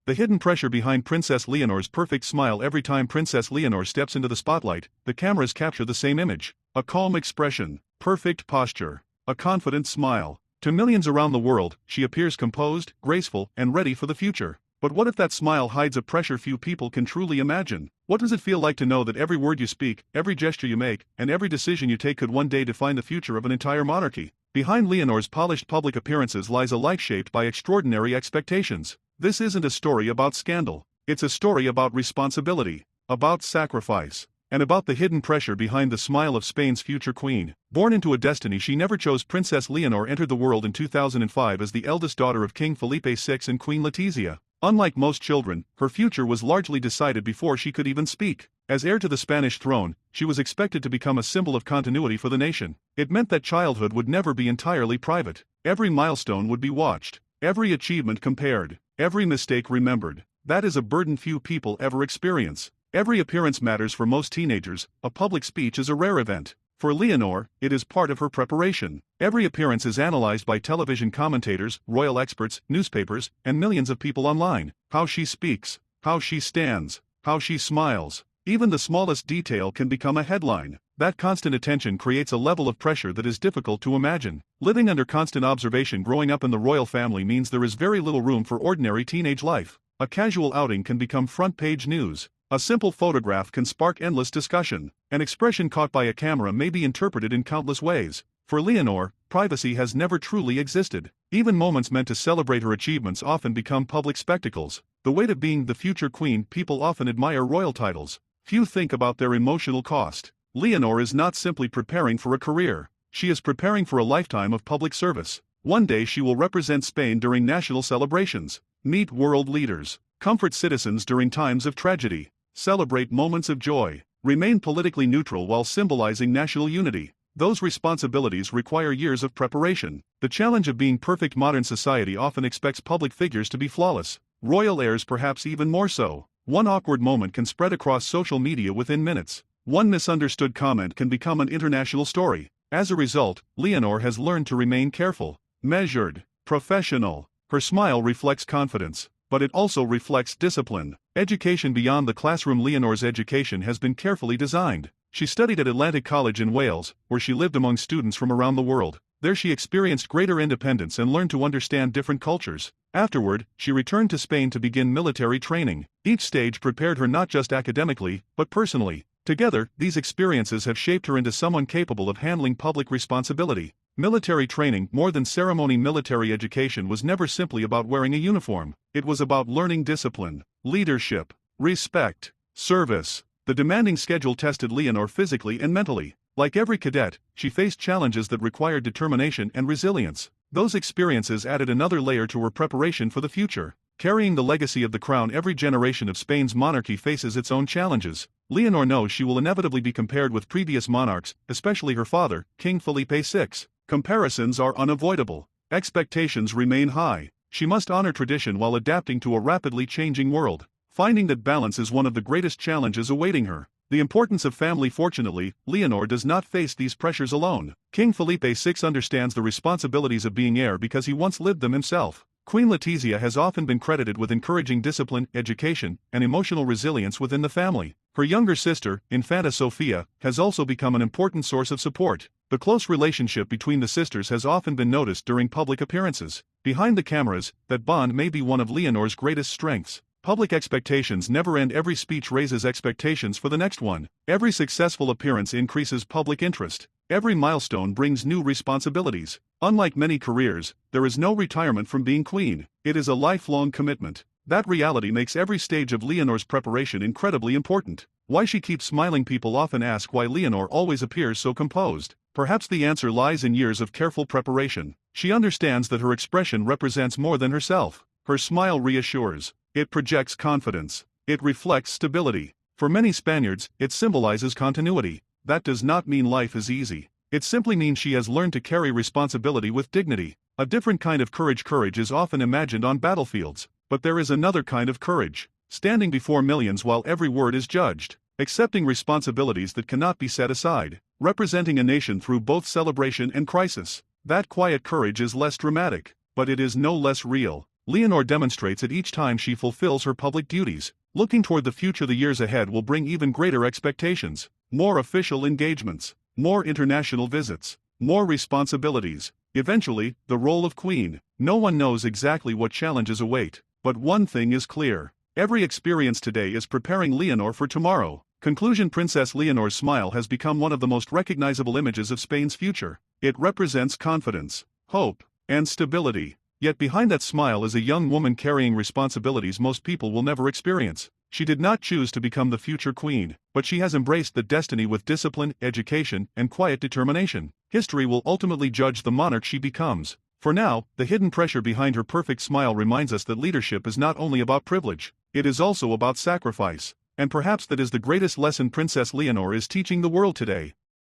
The hidden pressure behind Princess Leonor's perfect smile. Every time Princess Leonor steps into the spotlight, the cameras capture the same image: a calm expression, perfect posture, a confident smile. To millions around the world, she appears composed, graceful, and ready for the future. But what if that smile hides a pressure few people can truly imagine? What does it feel like to know that every word you speak, every gesture you make, and every decision you take could one day define the future of an entire monarchy? Behind Leonor's polished public appearances lies a life shaped by extraordinary expectations. This isn't a story about scandal. It's a story about responsibility, about sacrifice, and about the hidden pressure behind the smile of Spain's future queen. Born into a destiny she never chose, Princess Leonor entered the world in 2005 as the eldest daughter of King Felipe VI and Queen Letizia. Unlike most children, her future was largely decided before she could even speak. As heir to the Spanish throne, she was expected to become a symbol of continuity for the nation. It meant that childhood would never be entirely private. Every milestone would be watched, every achievement compared, every mistake remembered. That is a burden few people ever experience. Every appearance matters for most teenagers. A public speech is a rare event. For Leonor, it is part of her preparation. Every appearance is analyzed by television commentators, royal experts, newspapers, and millions of people online. How she speaks, how she stands, how she smiles. Even the smallest detail can become a headline. That constant attention creates a level of pressure that is difficult to imagine. Living under constant observation growing up in the royal family means there is very little room for ordinary teenage life. A casual outing can become front-page news. A simple photograph can spark endless discussion. An expression caught by a camera may be interpreted in countless ways. For Leonor, privacy has never truly existed. Even moments meant to celebrate her achievements often become public spectacles. The weight of being the future queen. People often admire royal titles. Few think about their emotional cost. Leonor is not simply preparing for a career. She is preparing for a lifetime of public service. One day she will represent Spain during national celebrations, meet world leaders, comfort citizens during times of tragedy, celebrate moments of joy, remain politically neutral while symbolizing national unity. Those responsibilities require years of preparation. The challenge of being perfect. Modern society often expects public figures to be flawless. Royal heirs perhaps even more so. One awkward moment can spread across social media within minutes. One misunderstood comment can become an international story. As a result, Leonor has learned to remain careful, measured, professional. Her smile reflects confidence, but it also reflects discipline. Education beyond the classroom. Leonor's education has been carefully designed. She studied at Atlantic College in Wales, where she lived among students from around the world. There she experienced greater independence and learned to understand different cultures. Afterward, she returned to Spain to begin military training. Each stage prepared her not just academically, but personally. Together, these experiences have shaped her into someone capable of handling public responsibility. Military training, more than ceremony. Military education was never simply about wearing a uniform. It was about learning discipline, leadership, respect, service. The demanding schedule tested Leonor physically and mentally. Like every cadet, she faced challenges that required determination and resilience. Those experiences added another layer to her preparation for the future. Carrying the legacy of the crown. Every generation of Spain's monarchy faces its own challenges. Leonor knows she will inevitably be compared with previous monarchs, especially her father, King Felipe VI. Comparisons are unavoidable. Expectations remain high. She must honor tradition while adapting to a rapidly changing world. Finding that balance is one of the greatest challenges awaiting her. The importance of family. Fortunately, Leonor does not face these pressures alone. King Felipe VI understands the responsibilities of being heir because he once lived them himself. Queen Letizia has often been credited with encouraging discipline, education, and emotional resilience within the family. Her younger sister, Infanta Sofia, has also become an important source of support. The close relationship between the sisters has often been noticed during public appearances. Behind the cameras, that bond may be one of Leonor's greatest strengths. Public expectations never end. Every speech raises expectations for the next one. Every successful appearance increases public interest. Every milestone brings new responsibilities. Unlike many careers, there is no retirement from being queen. It is a lifelong commitment. That reality makes every stage of Leonor's preparation incredibly important. Why she keeps smiling. People often ask why Leonor always appears so composed. Perhaps the answer lies in years of careful preparation. She understands that her expression represents more than herself. Her smile reassures. It projects confidence. It reflects stability. For many Spaniards, it symbolizes continuity. That does not mean life is easy. It simply means she has learned to carry responsibility with dignity. A different kind of courage. Courage is often imagined on battlefields, but there is another kind of courage. Standing before millions while every word is judged. Accepting responsibilities that cannot be set aside. Representing a nation through both celebration and crisis. That quiet courage is less dramatic, but it is no less real. Leonor demonstrates it each time she fulfills her public duties. Looking toward the future, the years ahead will bring even greater expectations, more official engagements, more international visits, more responsibilities. Eventually, the role of queen. No one knows exactly what challenges await, but one thing is clear. Every experience today is preparing Leonor for tomorrow. Conclusion: Princess Leonor's smile has become one of the most recognizable images of Spain's future. It represents confidence, hope, and stability. Yet behind that smile is a young woman carrying responsibilities most people will never experience. She did not choose to become the future queen, but she has embraced the destiny with discipline, education, and quiet determination. History will ultimately judge the monarch she becomes. For now, the hidden pressure behind her perfect smile reminds us that leadership is not only about privilege, it is also about sacrifice. And perhaps that is the greatest lesson Princess Leonor is teaching the world today.